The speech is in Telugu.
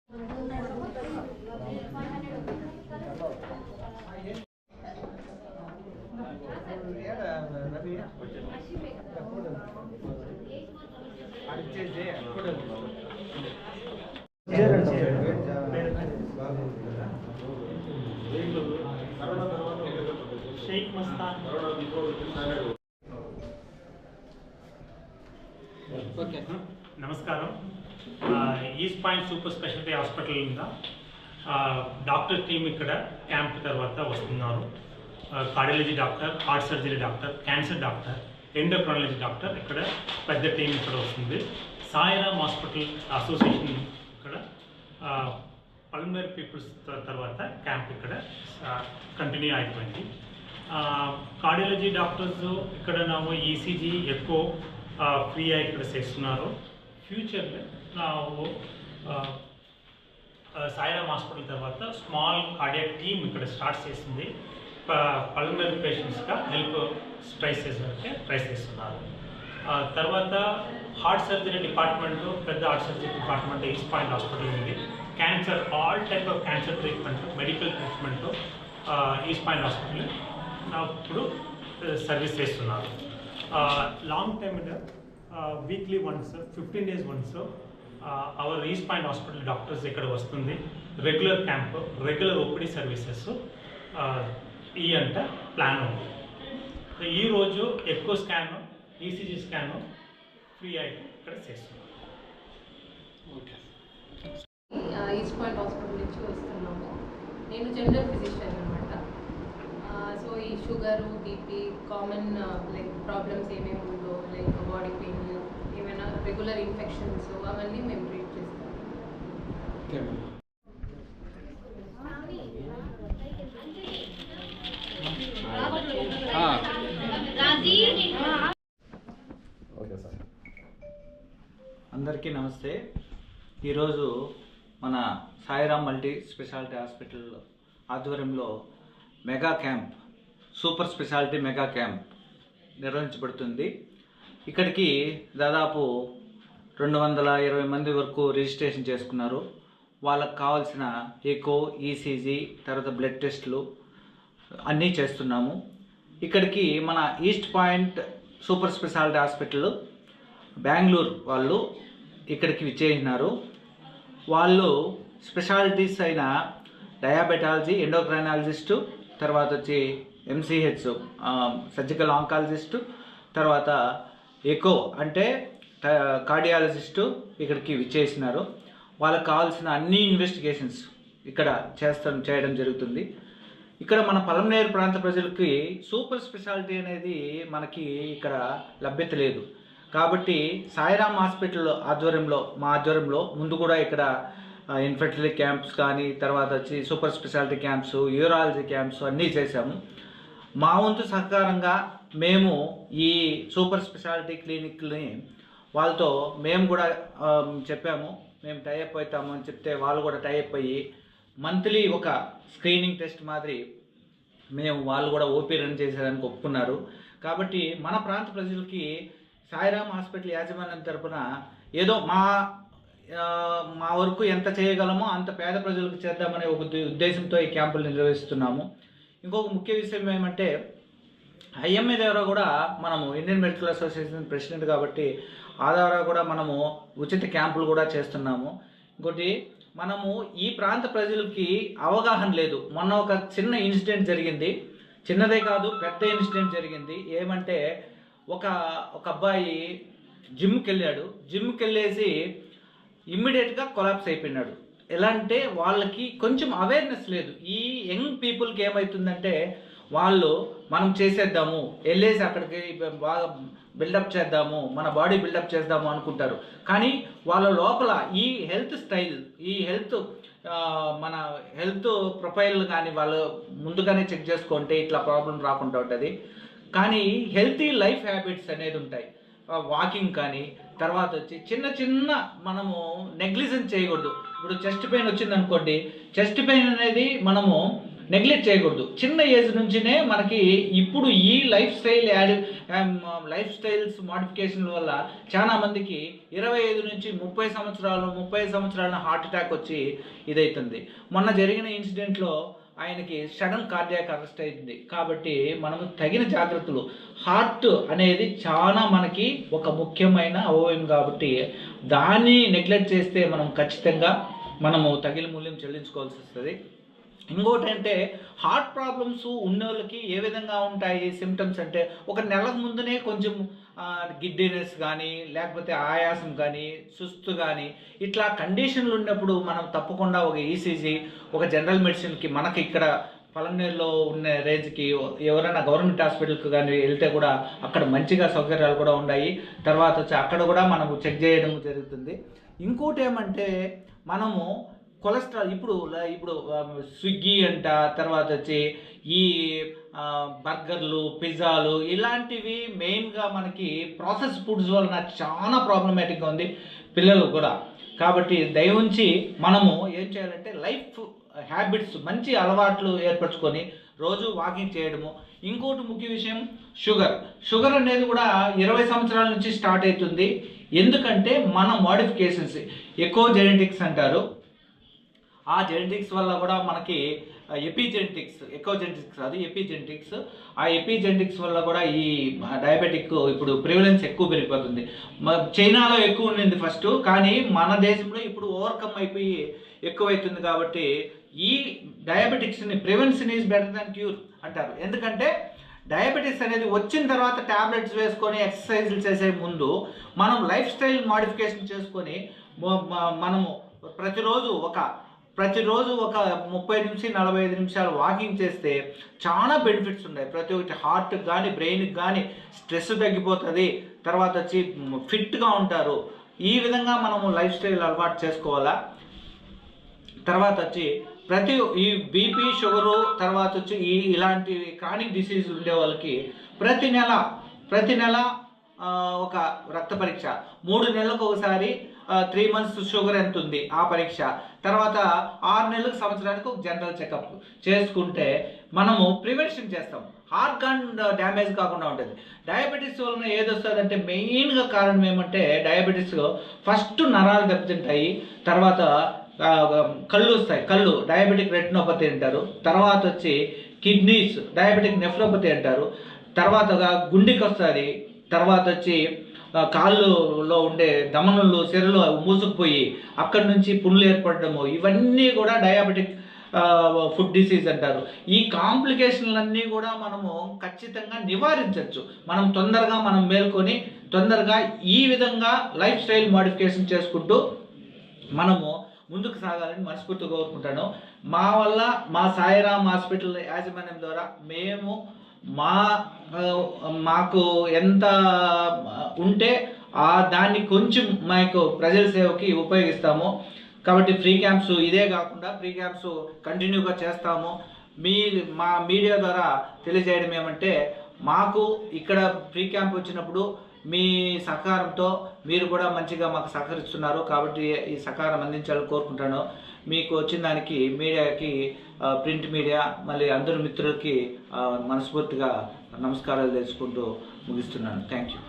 शेख मस्तान నమస్కారం. East point super speciality hospital మీద డాక్టర్ టీమ్ ఇక్కడ క్యాంప్ తర్వాత వస్తున్నారు. Cardiology doctor, heart surgery doctor, cancer doctor, endocrinology doctor ఇక్కడ పెద్ద టీం ఇక్కడ వస్తుంది. సాయిరామ్ హాస్పిటల్ అసోసియేషన్ ఇక్కడ పల్మనరీ పీపుల్స్ తర్వాత క్యాంప్ ఇక్కడ కంటిన్యూ అయిపోయింది. కార్డియాలజీ డాక్టర్స్ ఇక్కడ ನಾವು ఈసీజీ ఎక్కువ ఫ్రీ ఇక్కడ చేస్తున్నారు. ఫ్యూచర్లో ನಾವು సాయిరామ్ హాస్పిటల్ తర్వాత స్మాల్ కార్డియాక్ టీమ్ ఇక్కడ స్టార్ట్ చేసింది. పల్మనరీ పేషెంట్స్గా హెల్ప్ ట్రై చేస్తున్నారు. తర్వాత హార్ట్ సర్జరీ డిపార్ట్మెంట్, పెద్ద heart surgery department East Point hospital ఉంది. Cancer, all type of cancer treatment, medical treatment East Point hospital ఇప్పుడు సర్వీస్ చేస్తున్నారు. Long time weekly once, 15 days once our East Point hospital doctors ఇక్కడ వస్తుంది. Regular camp, regular OPD services ఈ అంట ప్లాన్ ఉంది. ఈరోజు ఎక్కువ స్కాన్, ఈసీజీ స్కాన్ ఫ్రీ అయితే ఇక్కడ చేస్తున్నాం. ఈస్ట్ పాయింట్ హాస్పిటల్ నుంచి వస్తున్నాము. నేను జనరల్ ఫిజిషియన్ అనమాట. సో ఈ sugar, BP, common like problems ఏమేమి ఉందో, లైక్ బాడీ పెయిన్, ఏమైనా రెగ్యులర్ ఇన్ఫెక్షన్స్, అవన్నీ మేము ట్రీట్ చేస్తాము. అందరికీ నమస్తే. ఈరోజు మన సాయిరామ్ మల్టీ స్పెషాలిటీ హాస్పిటల్ ఆధ్వర్యంలో mega camp, super speciality mega camp నిర్వహించబడుతుంది. ఇక్కడికి దాదాపు 220 మంది వరకు రిజిస్ట్రేషన్ చేసుకున్నారు. వాళ్ళకు కావాల్సిన ఎకో, ఈసీజీ, తర్వాత బ్లడ్ టెస్టులు అన్నీ చేస్తున్నాము. ఇక్కడికి మన east point super speciality hospital Bengaluru వాళ్ళు ఇక్కడికి విచ్చేసినారు. వాళ్ళు స్పెషాలిటీస్ అయిన డయాబెటాలజీ, ఎండోక్రైనాలజిస్టు, తర్వాత వచ్చి ఎంసీహెచ్ సర్జికల్ ఆంకాలజిస్టు, తర్వాత ఎకో అంటే కార్డియాలజిస్టు ఇక్కడికి విచ్చేసినారు. వాళ్ళకి కావాల్సిన అన్ని ఇన్వెస్టిగేషన్స్ ఇక్కడ చేయడం జరుగుతుంది. ఇక్కడ మన పల్మనేరు ప్రాంత ప్రజలకి సూపర్ స్పెషాలిటీ అనేది మనకి ఇక్కడ లభ్యత లేదు. కాబట్టి సాయిరామ్ హాస్పిటల్ ఆధ్వర్యంలో, మా ఆధ్వర్యంలో ముందు కూడా ఇక్కడ ఇన్ఫెర్టిలిటీ క్యాంప్స్ కానీ, తర్వాత వచ్చి super speciality camps, urology camps అన్నీ చేశాము. మా వంతు సహకారంగా మేము ఈ సూపర్ స్పెషాలిటీ క్లినిక్ని వాళ్ళతో మేము కూడా చెప్పాము, మేము టైఅప్ అవుతాము అని చెప్తే వాళ్ళు కూడా టైఅప్ అయ్యి మంత్లీ ఒక స్క్రీనింగ్ టెస్ట్ మాదిరి వాళ్ళు కూడా ఓపీ రన్ చేసేదానికి ఒప్పుకున్నారు. కాబట్టి మన ప్రాంత ప్రజలకి సాయిరామ్ హాస్పిటల్ యాజమాన్యం తరఫున ఏదో మా వరకు ఎంత చేయగలమో అంత పేద ప్రజలకు చేద్దామనే ఒక ఉద్దేశంతో ఈ క్యాంపులు నిర్వహిస్తున్నాము. ఇంకొక ముఖ్య విషయం ఏమంటే, ఐఎంఏ ద్వారా కూడా మనము ఇండియన్ మెడికల్ అసోసియేషన్ ప్రెసిడెంట్ కాబట్టి ఆ ద్వారా కూడా మనము ఉచిత క్యాంపులు కూడా చేస్తున్నాము. ఇంకోటి, మనము ఈ ప్రాంత ప్రజలకి అవగాహన లేదు. మొన్న ఒక చిన్న ఇన్సిడెంట్ జరిగింది, చిన్నదే కాదు పెద్ద ఇన్సిడెంట్ జరిగింది. ఏమంటే ఒక అబ్బాయి జిమ్కి వెళ్ళేసి ఇమ్మీడియట్గా కొలాప్స్ అయిపోయినాడు. ఎలా అంటే వాళ్ళకి కొంచెం అవేర్నెస్ లేదు. ఈ యంగ్ పీపుల్కి ఏమవుతుందంటే వాళ్ళు మనం చేసేద్దాము, వెళ్ళేసి అక్కడికి బాగా బిల్డప్ చేద్దాము, మన బాడీ బిల్డప్ చేద్దాము అనుకుంటారు. కానీ వాళ్ళ లోపల ఈ హెల్త్ స్టైల్, ఈ మన హెల్త్ ప్రొఫైల్ కానీ వాళ్ళు ముందుగానే చెక్ చేసుకుంటే ఇట్లా ప్రాబ్లం రాకుండా ఉంటుంది. కానీ హెల్తీ లైఫ్ హ్యాబిట్స్ అనేది ఉంటాయి. వాకింగ్ కానీ, తర్వాత వచ్చి చిన్న మనము నెగ్లిజెన్స్ చేయకూడదు. ఇప్పుడు చెస్ట్ పెయిన్ వచ్చిందనుకోండి, చెస్ట్ పెయిన్ అనేది మనము నెగ్లెక్ట్ చేయకూడదు. చిన్న ఏజ్ నుంచినే మనకి ఇప్పుడు ఈ లైఫ్ స్టైల్స్ మోడిఫికేషన్ వల్ల చాలా మందికి 25 నుంచి 30 సంవత్సరాల హార్ట్ అటాక్ వచ్చి ఇదవుతుంది. మొన్న జరిగిన ఇన్సిడెంట్లో ఆయనకి సడన్ కార్డియాక్ అరెస్ట్ అయింది. కాబట్టి మనము తగిన జాగ్రత్తలు, హార్ట్ అనేది చాలా మనకి ఒక ముఖ్యమైన అవయవం కాబట్టి దాన్ని నెగ్లెక్ట్ చేస్తే మనం ఖచ్చితంగా మనము తగిన మూల్యం చెల్లించుకోవాల్సి వస్తుంది. ఇంకోటి అంటే హార్ట్ ప్రాబ్లమ్స్ ఉన్నోళ్ళకి ఏ విధంగా ఉంటాయి సిమ్టమ్స్ అంటే, ఒక నెలకు ముందునే కొంచెం గిడ్డినెస్ కానీ, లేకపోతే ఆయాసం కానీ, సుస్తు కానీ, ఇట్లా కండిషన్లు ఉన్నప్పుడు మనం తప్పకుండా ఒక ఈసీజీ, ఒక జనరల్ మెడిసిన్కి, మనకి ఇక్కడ పలంనేరులో ఉన్న రేంజ్కి ఎవరైనా గవర్నమెంట్ హాస్పిటల్కి కానీ వెళ్తే కూడా అక్కడ మంచిగా సౌకర్యాలు కూడా ఉన్నాయి. తర్వాత వచ్చి అక్కడ కూడా మనము చెక్ చేయడం జరుగుతుంది. ఇంకోటి ఏమంటే మనము కొలెస్ట్రాల్ ఇప్పుడు స్విగ్గీ అంట, తర్వాత వచ్చి ఈ బర్గర్లు, పిజ్జాలు ఇలాంటివి మెయిన్గా మనకి ప్రాసెస్ ఫుడ్స్ వలన చాలా ప్రాబ్లమేటిక్గా ఉంది పిల్లలు కూడా. కాబట్టి దయవుంచి మనము ఏం చేయాలంటే లైఫ్ హ్యాబిట్స్, మంచి అలవాట్లు ఏర్పరచుకొని రోజు వాకింగ్ చేయడము. ఇంకోటి ముఖ్య విషయం షుగర్ అనేది కూడా 20 సంవత్సరాల నుంచి స్టార్ట్ అవుతుంది. ఎందుకంటే మన మోడిఫికేషన్స్, ఎకో జెనెటిక్స్ అంటారు. ఆ జెనెటిక్స్ వల్ల కూడా మనకి ఎపిజెనెటిక్స్, ఎపిజెనెటిక్స్, ఆ ఎపిజెనెటిక్స్ వల్ల కూడా ఈ డయాబెటిక్ ఇప్పుడు ప్రివలెన్స్ ఎక్కువ పెరిగిపోతుంది. చైనాలో ఎక్కువ ఉండింది ఫస్ట్, కానీ మన దేశంలో ఇప్పుడు ఓవర్కమ్ అయిపోయి ఎక్కువైతుంది. కాబట్టి ఈ డయాబెటిక్స్ని prevention is better than cure అంటారు. ఎందుకంటే డయాబెటీస్ అనేది వచ్చిన తర్వాత ట్యాబ్లెట్స్ వేసుకొని ఎక్సర్సైజులు చేసే ముందు మనం లైఫ్ స్టైల్ మోడిఫికేషన్ చేసుకొని మనము ప్రతిరోజు ఒక 30 నుంచి 45 నిమిషాలు వాకింగ్ చేస్తే చాలా బెనిఫిట్స్ ఉన్నాయి. ప్రతి ఒక్కటి హార్ట్కి కానీ, బ్రెయిన్కి కానీ స్ట్రెస్ తగ్గిపోతుంది. తర్వాత వచ్చి ఫిట్గా ఉంటారు. ఈ విధంగా మనము లైఫ్ స్టైల్ అలవాటు చేసుకోవాలా. తర్వాత వచ్చి ఈ బీపీ, షుగరు, తర్వాత వచ్చి ఇలాంటి క్రానిక్ డిసీజ్ ఉండే వాళ్ళకి ప్రతి నెల ఒక రక్త పరీక్ష, 3 నెలలకు ఒకసారి 3 months షుగర్ ఎంత ఉంది ఆ పరీక్ష, తర్వాత 6 నెలలకు, సంవత్సరానికి ఒక జనరల్ చెకప్ చేసుకుంటే మనము ప్రివెన్షన్ చేస్తాం. ఆర్గాన్ డ్యామేజ్ కాకుండా ఉంటుంది. డయాబెటీస్ వలన ఏదొస్తుందంటే మెయిన్గా కారణం ఏమంటే, డయాబెటీస్ ఫస్ట్ నరాలు దెబ్బతింటాయి, తర్వాత కళ్ళు వస్తాయి, డయాబెటిక్ రెటినోపతి అంటారు. తర్వాత వచ్చి కిడ్నీస్, డయాబెటిక్ నెఫ్రోపతి అంటారు. తర్వాత గుండెకి వస్తుంది. తర్వాత వచ్చి కాళ్ళలో ఉండే దమనులు, సిరలు మూసుకుపోయి అక్కడి నుంచి పుండ్లు ఏర్పడము, ఇవన్నీ కూడా డయాబెటిక్ ఫుడ్ డిసీజ్ అంటారు. ఈ కాంప్లికేషన్లన్నీ కూడా మనము ఖచ్చితంగా నివారించవచ్చు. మనం మేల్కొని తొందరగా ఈ విధంగా లైఫ్ స్టైల్ మోడిఫికేషన్ చేసుకుంటూ మనము ముందుకు సాగాలని మనస్ఫూర్తిగా కోరుకుంటాను. మా వల్ల, మా సాయిరామ్ హాస్పిటల్ యాజమాన్యం ద్వారా మేము మాకు ఎంత ఉంటే దాన్ని కొంచెం మాకు ప్రజల సేవకి ఉపయోగిస్తాము. కాబట్టి ఫ్రీ క్యాంప్స్ ఇదే కాకుండా ఫ్రీ క్యాంప్స్ కంటిన్యూగా చేస్తాము. మా మీడియా ద్వారా తెలియజేయడం ఏమంటే, మాకు ఇక్కడ ఫ్రీ క్యాంప్ వచ్చినప్పుడు మీ సహకారంతో మీరు కూడా మంచిగా మాకు సహకరిస్తున్నారు. కాబట్టి ఈ సహకారం అందించాలని కోరుకుంటాను. మీకు వచ్చిన దానికి మీడియాకి, ప్రింట్ మీడియా, మళ్ళీ అందరు మిత్రులకి మనస్ఫూర్తిగా నమస్కారాలు తెలుసుకుంటూ ముగిస్తున్నాను. Thank you.